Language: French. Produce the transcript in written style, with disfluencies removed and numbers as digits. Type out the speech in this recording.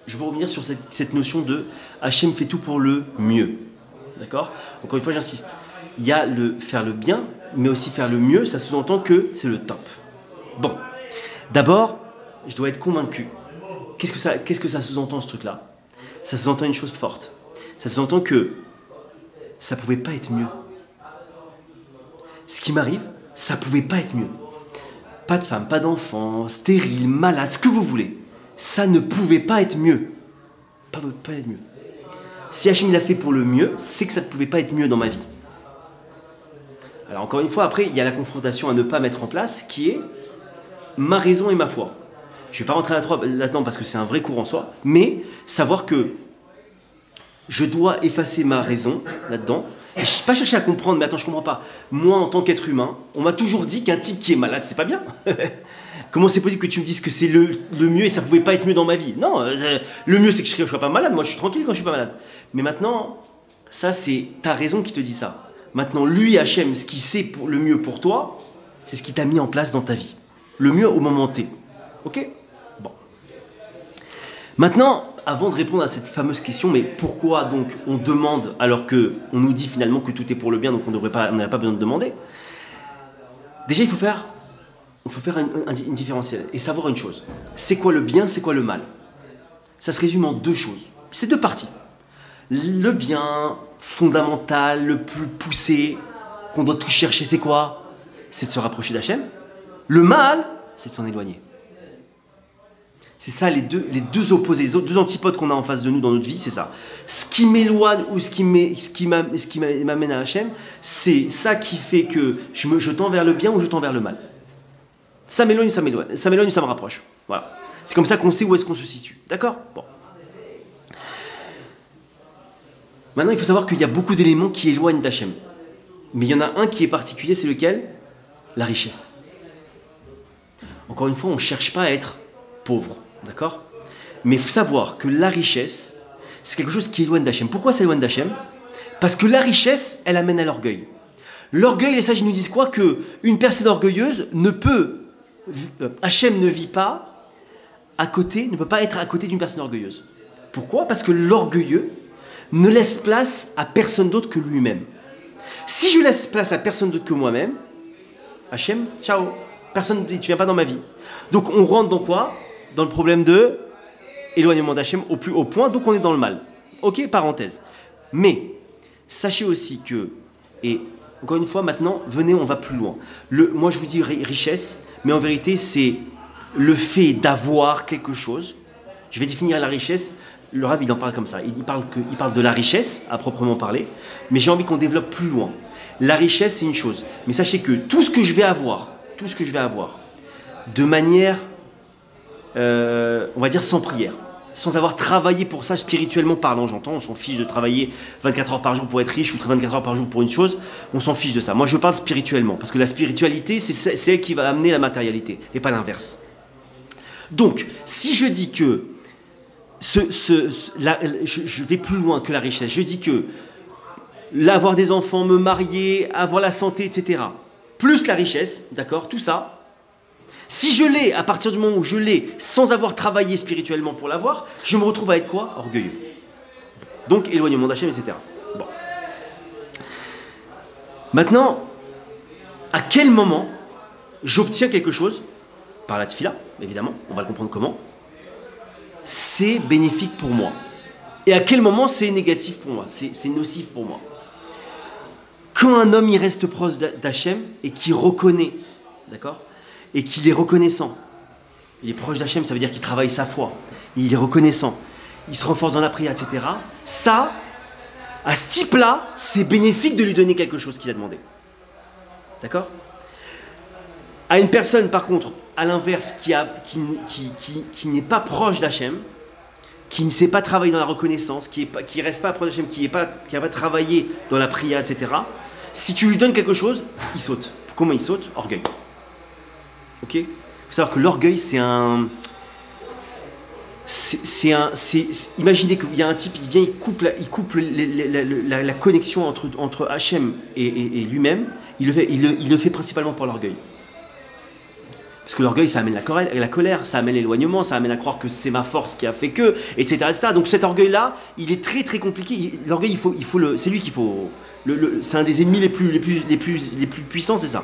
je veux revenir sur cette notion de Hachem fait tout pour le mieux. D'accord? Encore une fois, j'insiste. Il y a faire le bien, mais aussi faire le mieux, ça sous-entend que c'est le top. Bon. D'abord, je dois être convaincu. Qu'est-ce que ça sous-entend, ce truc-là? Ça sous-entend une chose forte. Ça sous-entend que ça ne pouvait pas être mieux. Ce qui m'arrive, ça ne pouvait pas être mieux. Pas de femme, pas d'enfant, stérile, malade, ce que vous voulez. Ça ne pouvait pas être mieux. Pas être mieux. Si Hachem l'a fait pour le mieux, c'est que ça ne pouvait pas être mieux dans ma vie. Alors encore une fois, après, il y a la confrontation à ne pas mettre en place, qui est ma raison et ma foi. Je ne vais pas rentrer là-dedans parce que c'est un vrai cours en soi, mais savoir que je dois effacer ma raison là-dedans, et je ne vais pas chercher à comprendre, mais attends, je ne comprends pas. Moi, en tant qu'être humain, on m'a toujours dit qu'un type qui est malade, c'est pas bien. Comment c'est possible que tu me dises que c'est le mieux et ça ne pouvait pas être mieux dans ma vie? Non, le mieux c'est que je ne sois pas malade, moi je suis tranquille quand je ne suis pas malade. Mais maintenant, ça c'est ta raison qui te dit ça. Maintenant, lui, Hachem, ce qui sait le mieux pour toi, c'est ce qui t'a mis en place dans ta vie. Le mieux au moment T. Ok? Bon. Maintenant, avant de répondre à cette fameuse question, mais pourquoi donc on demande alors qu'on nous dit finalement que tout est pour le bien, donc on n'aurait pas besoin de demander? Déjà, il faut faire une différentielle et savoir une chose. C'est quoi le bien, c'est quoi le mal? Ça se résume en deux choses. C'est deux parties. Le bien fondamental, le plus poussé, qu'on doit tout chercher, c'est quoi? C'est de se rapprocher d'Hachem. Le mal, c'est de s'en éloigner. C'est ça les deux opposés, les deux antipodes qu'on a en face de nous dans notre vie, c'est ça. Ce qui m'éloigne ou ce qui m'amène à Hachem, c'est ça qui fait que je tends vers le bien ou je tends vers le mal. Ça m'éloigne, ça m'éloigne. Ça m'éloigne, ça me rapproche. Voilà. C'est comme ça qu'on sait où est-ce qu'on se situe. D'accord? Bon. Maintenant, il faut savoir qu'il y a beaucoup d'éléments qui éloignent d'Hachem. Mais il y en a un qui est particulier, c'est lequel? La richesse. Encore une fois, on ne cherche pas à être pauvre. D'accord? Mais il faut savoir que la richesse, c'est quelque chose qui éloigne d'Hachem. Pourquoi ça éloigne d'Hachem? Parce que la richesse, elle amène à l'orgueil. L'orgueil, les sages nous disent quoi? Qu'une personne orgueilleuse ne peut... Hachem ne vit pas à côté, ne peut pas être à côté d'une personne orgueilleuse. Pourquoi? Parce que l'orgueilleux ne laisse place à personne d'autre que lui-même. Si je laisse place à personne d'autre que moi-même, Hachem, ciao, personne, tu viens pas dans ma vie. Donc on rentre dans quoi? Dans le problème de éloignement d'Hachem au plus haut point, donc on est dans le mal. Ok, parenthèse. Mais sachez aussi que, et encore une fois maintenant, venez, on va plus loin. Moi je vous dis richesse, mais en vérité c'est le fait d'avoir quelque chose. Je vais définir la richesse. Le Rav, il en parle comme ça. Il parle de la richesse, à proprement parler, mais j'ai envie qu'on développe plus loin. La richesse, c'est une chose. Mais sachez que tout ce que je vais avoir, de manière, on va dire sans prière, sans avoir travaillé pour ça spirituellement parlant, j'entends, on s'en fiche de travailler 24 heures par jour pour être riche ou 24 heures par jour pour une chose, on s'en fiche de ça. Moi, je parle spirituellement, parce que la spiritualité, c'est elle qui va amener la matérialité, et pas l'inverse. Donc, si je dis que je vais plus loin que la richesse. Je dis que avoir des enfants, me marier, avoir la santé, etc. Plus la richesse, d'accord, tout ça. Si je l'ai, à partir du moment où je l'ai, sans avoir travaillé spirituellement pour l'avoir, je me retrouve à être quoi? Orgueilleux. Donc, éloignement d'Hachem, etc. Bon. Maintenant, à quel moment j'obtiens quelque chose? Par la tfila, évidemment, on va le comprendre comment. C'est bénéfique pour moi. Et à quel moment c'est négatif pour moi, c'est nocif pour moi. Quand un homme il reste proche d'Hachem et qu'il reconnaît, d'accord, et qu'il est reconnaissant, il est proche d'Hachem, ça veut dire qu'il travaille sa foi, il est reconnaissant, il se renforce dans la prière, etc. Ça, à ce type-là, c'est bénéfique de lui donner quelque chose qu'il a demandé. D'accord? À une personne, par contre, à l'inverse, qui n'est pas proche d'Hachem, qui ne sait pas travailler dans la reconnaissance, qui ne reste pas proche d'Hachem, qui n'a pas travaillé dans la prière, etc., si tu lui donnes quelque chose, il saute. Comment il saute? Orgueil. Ok? Il faut savoir que l'orgueil, c'est un... imaginez qu'il y a un type, il vient, il coupe la connexion entre Hachem et lui-même, il le fait principalement par l'orgueil. Parce que l'orgueil, ça amène la colère, ça amène l'éloignement, ça amène à croire que c'est ma force qui a fait que, etc. etc. Donc cet orgueil-là, il est très très compliqué. L'orgueil, c'est lui qu'il faut... c'est un des ennemis les plus puissants, c'est ça.